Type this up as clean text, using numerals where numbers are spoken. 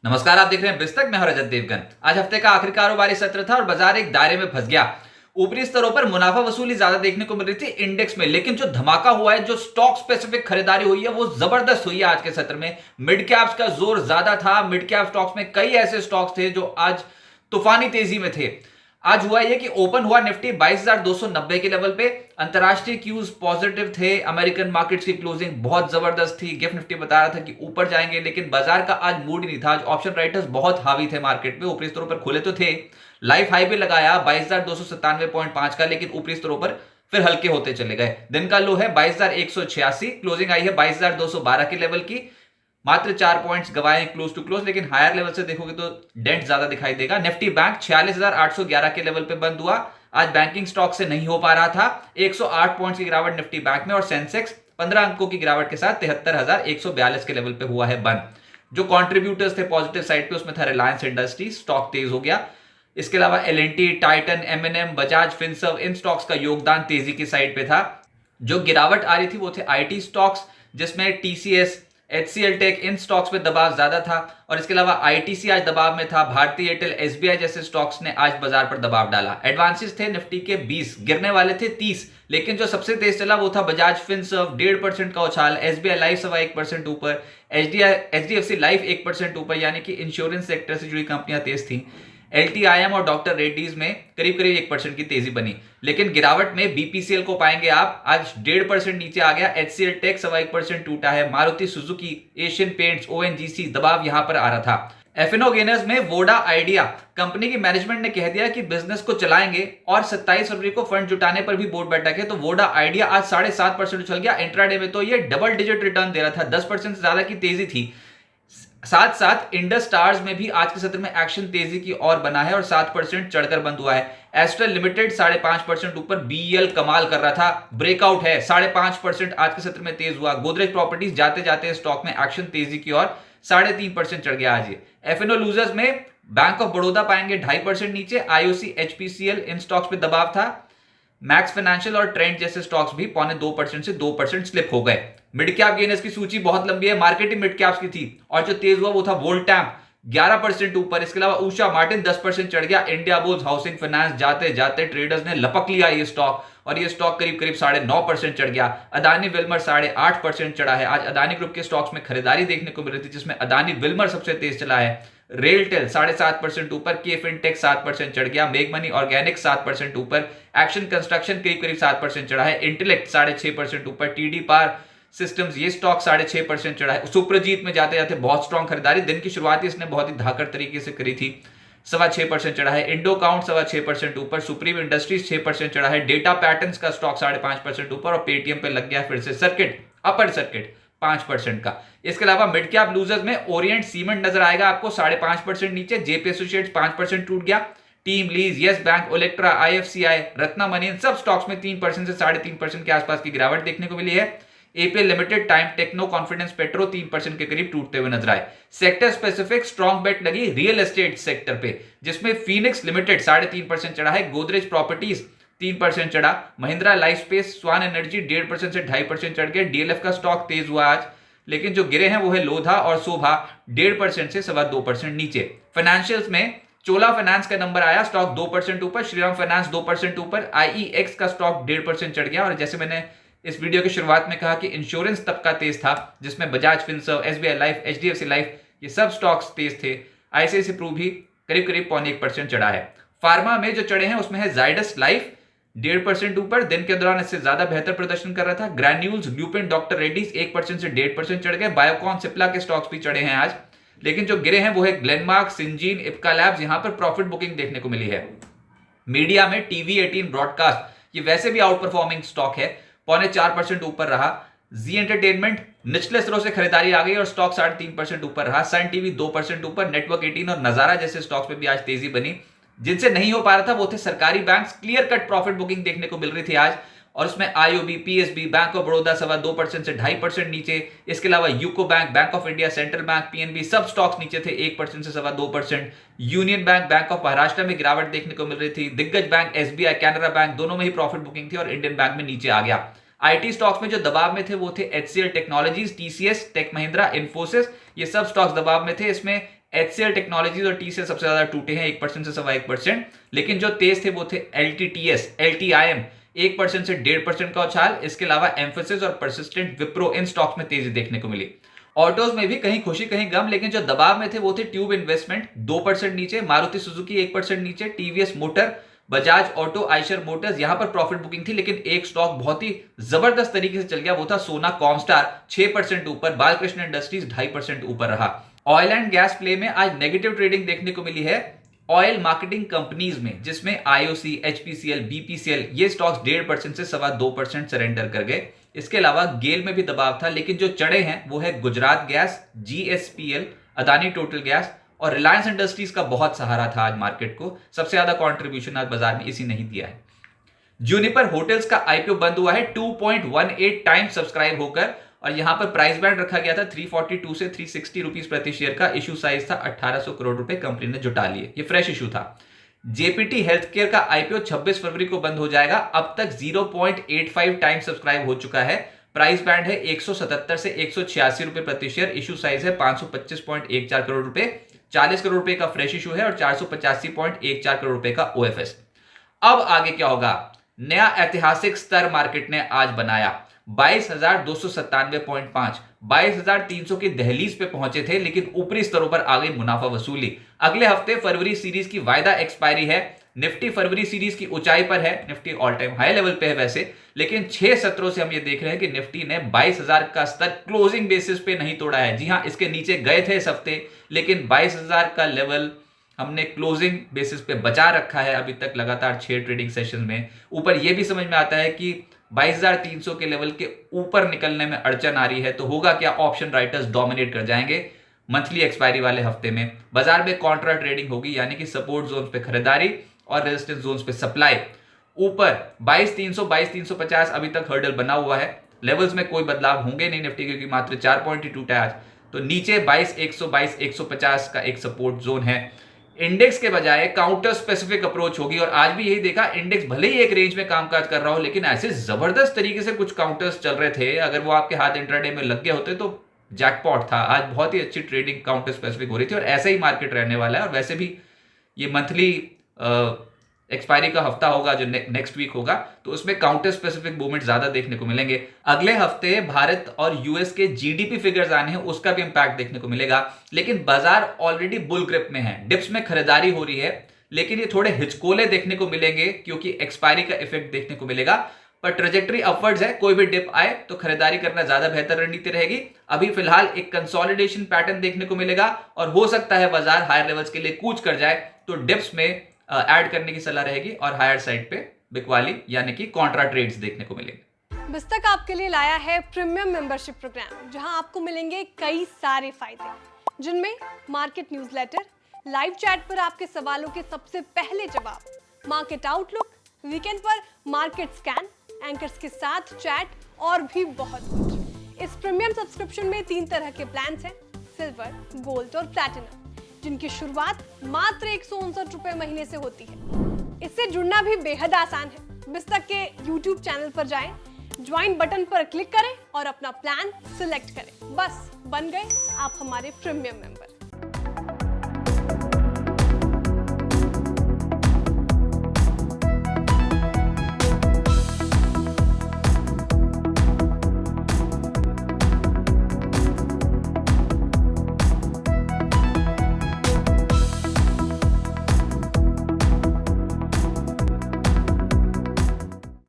नमस्कार, आप देख रहे हैं बिस्तक। मैं हूं रजत देवगन। आज हफ्ते का आखिरी कारोबारी सत्र था और बाजार एक दायरे में फंस गया। ऊपरी स्तरों पर मुनाफा वसूली ज्यादा देखने को मिल रही थी इंडेक्स में, लेकिन जो धमाका हुआ है, जो स्टॉक स्पेसिफिक खरीदारी हुई है, वो जबरदस्त हुई है आज के सत्र में। मिड कैप्स का जोर ज्यादा था। मिड कैप स्टॉक्स में कई ऐसे स्टॉक्स थे जो आज तूफानी तेजी में थे। आज हुआ यह कि ओपन हुआ निफ्टी 22,290 के लेवल पे। अंतरराष्ट्रीय क्यूज पॉजिटिव थे। अमेरिकन मार्केट्स की क्लोजिंग बहुत जबरदस्त थी। गिफ्ट निफ्टी बता रहा था कि ऊपर जाएंगे, लेकिन बाजार का आज मूड ही नहीं था। आज ऑप्शन राइटर्स बहुत हावी थे मार्केट में। ऊपरी स्तरों पर खुले तो थे, लाइफ हाई भी लगाया 22,297.5 का, लेकिन ऊपरी स्तरों पर फिर हल्के होते चले गए। दिन का लो है 22,186, क्लोजिंग आई है 22,212 के लेवल की। मात्र 4 पॉइंट्स गवाए क्लोज टू क्लोज, लेकिन हायर लेवल से देखोगे तो डेंट ज्यादा दिखाई देगा। निफ्टी बैंक 46,811 के लेवल पे बंद हुआ। आज बैंकिंग स्टॉक से नहीं हो पा रहा था। 108 पॉइंट्स की गिरावट निफ्टी बैंक में, और सेंसेक्स 15 अंकों की गिरावट के साथ 73,142 के लेवल पे हुआ है बंद। जो कॉन्ट्रीब्यूटर्स थे पॉजिटिव साइड पे, उसमें था रिलायंस इंडस्ट्री, स्टॉक तेज हो गया। इसके अलावा एल&टी, टाइटन, एम&एम, बजाज फिनसर्व, इन स्टॉक्स का योगदान तेजी की साइड पे था। जो गिरावट आ रही थी वो थे आईटी स्टॉक्स, जिसमें टीसीएस, एचसीएल टेक, इन स्टॉक्स पे दबाव ज्यादा था। और इसके अलावा आईटीसी आज दबाव में था। भारतीय एयरटेल, एसबीआई जैसे स्टॉक्स ने आज बाजार पर दबाव डाला। एडवांसेस थे निफ्टी के 20, गिरने वाले थे 30, लेकिन जो सबसे तेज चला वो था बजाज फिनसर्व, 1.5% का उछाल। एसबीआई लाइफ 1% ऊपर। एचडीएफसी लाइफ 1% ऊपर, यानी कि इंश्योरेंस सेक्टर से जुड़ी कंपनियां तेज थी। एलटीआईएम और डॉक्टर रेड्डीज में करीब करीब 1% की तेजी बनी। लेकिन गिरावट में बीपीसीएल को पाएंगे आप, आज 1.5% नीचे आ गया। एचसीएल टेक 1% टूटा है। Maruti Suzuki, Asian paints, ONGC, दबाव यहां पर आ रहा था। एफएनओ गेनर्स में वोडा आइडिया, कंपनी की मैनेजमेंट ने कह दिया कि बिजनेस को चलाएंगे, और 27 फरवरी को फंड जुटाने पर भी बोर्ड बैठक है। तो वोडा आइडिया आज 7.5% उछल गया। इंट्राडे में तो ये डबल डिजिट रिटर्न दे रहा था, 10% से ज्यादा की तेजी थी। साथ साथ इंडस स्टार्स में भी आज के सत्र में एक्शन तेजी की ओर बना है और 7% चढ़कर बंद हुआ है। एस्ट्रल लिमिटेड 5.5% ऊपर। बीईएल कमाल कर रहा था, ब्रेकआउट है, 5.5% आज के सत्र में तेज हुआ। गोदरेज प्रॉपर्टीज जाते जाते स्टॉक में एक्शन तेजी की ओर 3.5% चढ़ गया आज ये। एफएनओ लूजर्स में बैंक ऑफ बड़ौदा पाएंगे 2.5% नीचे। आईओसी, एचपीसीएल, इन स्टॉक्स पे दबाव था। मैक्स फाइनेंशियल और ट्रेंड जैसे स्टॉक्स भी 0.25% से 2% स्लिप हो गए। मिड कैप गेनर्स की सूची बहुत लंबी है। मार्केट ही मिड कैप्स की थी, और जो तेज हुआ वो था वोल्टैम 11% ऊपर। इसके अलावा उषा मार्टिन 10% चढ़ गया। इंडिया बुल्स, हाउसिंग फाइनेंस, जाते जाते ट्रेडर्स ने लपक लिया ये स्टॉक, और ये स्टॉक करीब करीब 9.5% चढ़ गया। अदानी विल्मर 8.5% चढ़ा है। आज अदानी ग्रुप के स्टॉक्स में खरीदारी देखने को मिल रही थी, जिसमें अदानी विल्मर सबसे तेज चला है। रेलटेल 7.5% ऊपर। के फिनटेक 7% चढ़ गया। मेगमनी ऑर्गेनिक 7% ऊपर। एक्शन कंस्ट्रक्शन करीब करीब 7% चढ़ा है। इंटेलेक्ट 6.5% ऊपर। टीडी पार सिस्टम्स, ये स्टॉक 6.5% चढ़ा है। सुप्रजीत में जाते जाते बहुत स्ट्रॉन्ग खरीदारी, दिन की शुरुआत इसने बहुत ही धाकड़ तरीके से करी थी, 6.25% चढ़ा है। इंडो काउंट 6.25% ऊपर। सुप्रीम इंडस्ट्रीज 6% चढ़ा है। डेटा पैटर्न्स का स्टॉक 5.5% ऊपर, और पेटीएम पे लग गया फिर से सर्किट, अपर सर्किट 5% का। इसके अलावा मिड कैप लूजर्स में ओरिएंट सीमेंट नजर आएगा आपको 5.5% नीचे। जेपी एसोसिएट्स 5% टूट गया। टीम लीज, यस बैंक, ओलेक्ट्रा, आईएफसीआई, रत्ना मनी, इन सब स्टॉक्स में 3% से 3.5% के आसपास की गिरावट देखने को मिली है। APL Limited, Time Techno, Confidence Petro 3% के करीब टूटते हुए नजर आए। सेक्टर स्पेसिफिक स्ट्रॉन्ग बेट लगी रियल एस्टेट सेक्टर पे, जिसमें फीनिक्स लिमिटेड 3.5% चढ़ा है। गोदरेज प्रॉपर्टीज 3% चढ़ा। महिंद्रा लाइफ स्पेस, स्वान एनर्जी 1.5% से 2.5% चढ़ गए। डीएलएफ का स्टॉक तेज हुआ आज, लेकिन जो गिरे हैं वो है लोधा और शोभा, 1.5% से 2.25% नीचे। फाइनेंशियल्स में चोला फाइनेंस का नंबर आया, स्टॉक 2% ऊपर। श्रीराम फाइनेंस 2% ऊपर। आईईएक्स का स्टॉक 1.5% चढ़ गया। और जैसे मैंने इस वीडियो की शुरुआत में कहा कि इंश्योरेंस तबका तेज था, जिसमें Bajaj Finserv, SBI life, HDFC life, ये सब स्टॉक्स तेज थे। आईसीआईसी प्रू भी करीब करीब 0.25% चढ़ा है। फार्मा में जो चढ़े हैं उसमें है जाइडस लाइफ 1.5% ऊपर। दिन के दौरान इससे ज्यादा बेहतर प्रदर्शन कर रहा था। ग्रैन्यूल्स, ल्यूपिन, डॉक्टर रेड्डीज 1% से 1.5% चढ़ गए। बायोकॉन, सिप्ला के स्टॉक्स भी चढ़े हैं आज, लेकिन जो गिरे हैं वो है ग्लेनमार्क, सिंजीन, इप्का लैब्स, यहां पर प्रॉफिट बुकिंग देखने को मिली है। मीडिया में टीवी 18 ब्रॉडकास्ट, ये वैसे भी आउट परफॉर्मिंग स्टॉक है, 0.4% ऊपर रहा। जी एंटरटेनमेंट निचले स्तरों से खरीदारी आ गई और स्टॉक 3.5% ऊपर रहा। सन टीवी 2% ऊपर। नेटवर्क 18 और नजारा जैसे स्टॉक्स में भी आज तेजी बनी। जिनसे नहीं हो पा रहा था वो थे सरकारी banks. Clear cut profit booking देखने को मिल रही थी आज, और उसमें IOB, PSB, bank of Baroda 2.25% से 2.5% नीचे। इसके अलावा UCO bank, bank of India, central bank, PNB, सब स्टॉक्स नीचे थे 1% से 2.25%। Union bank, bank of Maharashtra में गिरावट देखने को मिल रही थी। दिग्गज बैंक, एसबीआई, कैनरा बैंक, दोनों में ही प्रॉफिट बुकिंग थी, और इंडियन बैंक में नीचे आ गया। आईटी स्टॉक्स में जो दबाव में थे वो थे HCL Technologies, TCS, Tech Mahindra, Infosys, ये सब स्टॉक्स दबाव में थे। इसमें HCL टेक्नोलॉजीज और TCL सबसे ज्यादा टूटे हैं 1% से 1.25%, लेकिन जो तेज थे वो थे LTTS, LTIM 1% से 1.5% का उछाल। इसके अलावा एम्फोसिस और परसिस्टेंट, विप्रो, इन स्टॉक्स में तेजी देखने को मिली। ऑटोज में भी कहीं खुशी कहीं गम, लेकिन जो दबाव में थे वो थे ट्यूब इन्वेस्टमेंट 2% नीचे, मारुति सुजुकी 1% नीचे, TVS motor, Bajaj auto, Eicher Motors, यहां पर प्रॉफिट बुकिंग थी। लेकिन एक स्टॉक बहुत ही जबरदस्त तरीके से चल गया, वो था सोना कॉमस्टार 6% ऊपर, बालकृष्ण इंडस्ट्रीज 2.5% ऊपर रहा। ऑयल एंड गैस प्ले में आज नेगेटिव ट्रेडिंग देखने को मिली है ऑयल मार्केटिंग कंपनीज में, जिसमें IOC, HPCL, BPCL ये स्टॉक्स 1.5% से 2.25% सरेंडर कर गए। इसके अलावा गेल में भी दबाव था, लेकिन जो चढ़े हैं वो है Gujarat gas, GSPL, Adani total gas और रिलायंस इंडस्ट्रीज का बहुत सहारा था आज मार्केट को। सबसे ज्यादा कंट्रीब्यूशन आज बाजार में इसी नहीं दिया है। जूनिपर होटल्स का IPO बंद हुआ है 2.18 टाइम्स सब्सक्राइब होकर, और यहां पर प्राइस बैंड रखा गया था 342 से 360 रुपीज प्रति शेयर का। इशू साइज था 1800 करोड़ रुपए, कंपनी ने जुटा लिए, ये फ्रेश इशू था। JPT हेल्थकेयर का IPO 26 फरवरी को बंद हो जाएगा। अब तक 0.85 टाइम्स सब्सक्राइब हो चुका है। प्राइस बैंड है 177 से 186 रुपए प्रति शेयर। इशू साइज है 525.14 करोड़ रुपए, 40 करोड़ रुपए का फ्रेश इशू है और 485.14 करोड़ रुपए का OFS। अब आगे क्या होगा? नया ऐतिहासिक स्तर मार्केट ने आज बनाया, 22,297.5, 22,300 की दहलीज पे पहुंचे थे, लेकिन ऊपरी स्तरों पर आ गई मुनाफा वसूली। अगले हफ्ते फरवरी सीरीज की वायदा एक्सपायरी है। निफ्टी फरवरी सीरीज की ऊंचाई पर है, Nifty all time high level पे है वैसे, लेकिन 6 सत्रों से हम ये देख रहे हैं कि निफ्टी ने 22,000 का स्तर क्लोजिंग बेसिस पे नहीं तोड़ा है। जी हां, इसके नीचे गए थे इस हफ्ते, लेकिन 22,000 का लेवल हमने क्लोजिंग बेसिस पे बचा रखा है अभी तक लगातार 6 ट्रेडिंग सेशन में। ऊपर यह भी समझ में आता है कि 22,300 के लेवल के ऊपर निकलने में अड़चन आ रही है, तो होगा क्या? ऑप्शन राइटर्स डोमिनेट कर जाएंगे मंथली एक्सपायरी वाले हफ्ते में। बाजार में कॉन्ट्रा ट्रेडिंग होगी, यानी कि सपोर्ट जोन पे खरीदारी और रेजिस्टेंस जोन पे सप्लाई। ऊपर 22,300, 22,350 अभी तक हर्डल बना हुआ है। लेवल्स में कोई बदलाव होंगे नहीं निफ्टी, क्योंकि मात्र 4 पॉइंट ही टूटा है आज। तो नीचे 22,100, 22,150 का एक सपोर्ट जोन है। इंडेक्स के बजाय काउंटर स्पेसिफिक अप्रोच होगी, और आज भी यही देखा, इंडेक्स भले ही एक रेंज में कामकाज कर रहा हो, लेकिन ऐसे जबरदस्त तरीके से कुछ काउंटर्स चल रहे थे, अगर वो आपके हाथ इंट्राडे में लग गए होते तो जैकपॉट था। आज बहुत ही अच्छी ट्रेडिंग काउंटर स्पेसिफिक हो रही थी, और ऐसे ही मार्केट रहने वाला है। और वैसे भी ये मंथली एक्सपायरी का हफ्ता होगा जो नेक्स्ट वीक होगा, तो उसमें काउंटर स्पेसिफिक मूवमेंट ज्यादा देखने को मिलेंगे। अगले हफ्ते भारत और यूएस के GDP फिगर्स आने हैं, उसका भी इंपैक्ट देखने को मिलेगा। लेकिन बाजार ऑलरेडी बुल ग्रिप में है, डिप्स में खरीदारी हो रही है, लेकिन ये थोड़े हिचकोले देखने को मिलेंगे क्योंकि एक्सपायरी का इफेक्ट देखने को मिलेगा। पर ट्रेजेक्टरी अपवर्ड्स है, कोई भी डिप आए तो खरीदारी करना ज्यादा बेहतर रणनीति रहेगी। अभी फिलहाल एक कंसोलिडेशन पैटर्न देखने को मिलेगा, और हो सकता है बाजार हायर लेवल्स के लिए कूच कर जाए, तो डिप्स में ऐड करने की सलाह रहेगी, और हायर साइड पे बिकवाली यानी कि कॉन्ट्रा ट्रेड्स देखने को मिलेंगे। बिस्तक आपके लिए लाया है प्रीमियम मेंबरशिप प्रोग्राम, जहां आपको मिलेंगे कई सारे फायदे, जिनमें मार्केट न्यूज़लेटर, लाइव चैट पर आपके सवालों के सबसे पहले जवाब, मार्केट आउटलुक, वीकेंड पर मार्केट स्कैन, एंकर्स के साथ चैट और भी बहुत कुछ। इस प्रीमियम सब्सक्रिप्शन में 3 तरह के प्लान्स हैं, सिल्वर, गोल्ड और प्लैटिनम, जिनकी शुरुआत मात्र 159 रुपए महीने से होती है। इससे जुड़ना भी बेहद आसान है। बिस्तक के YouTube चैनल पर जाएं, ज्वाइन बटन पर क्लिक करें और अपना प्लान सिलेक्ट करें। बस बन गए आप हमारे प्रीमियम मेंबर।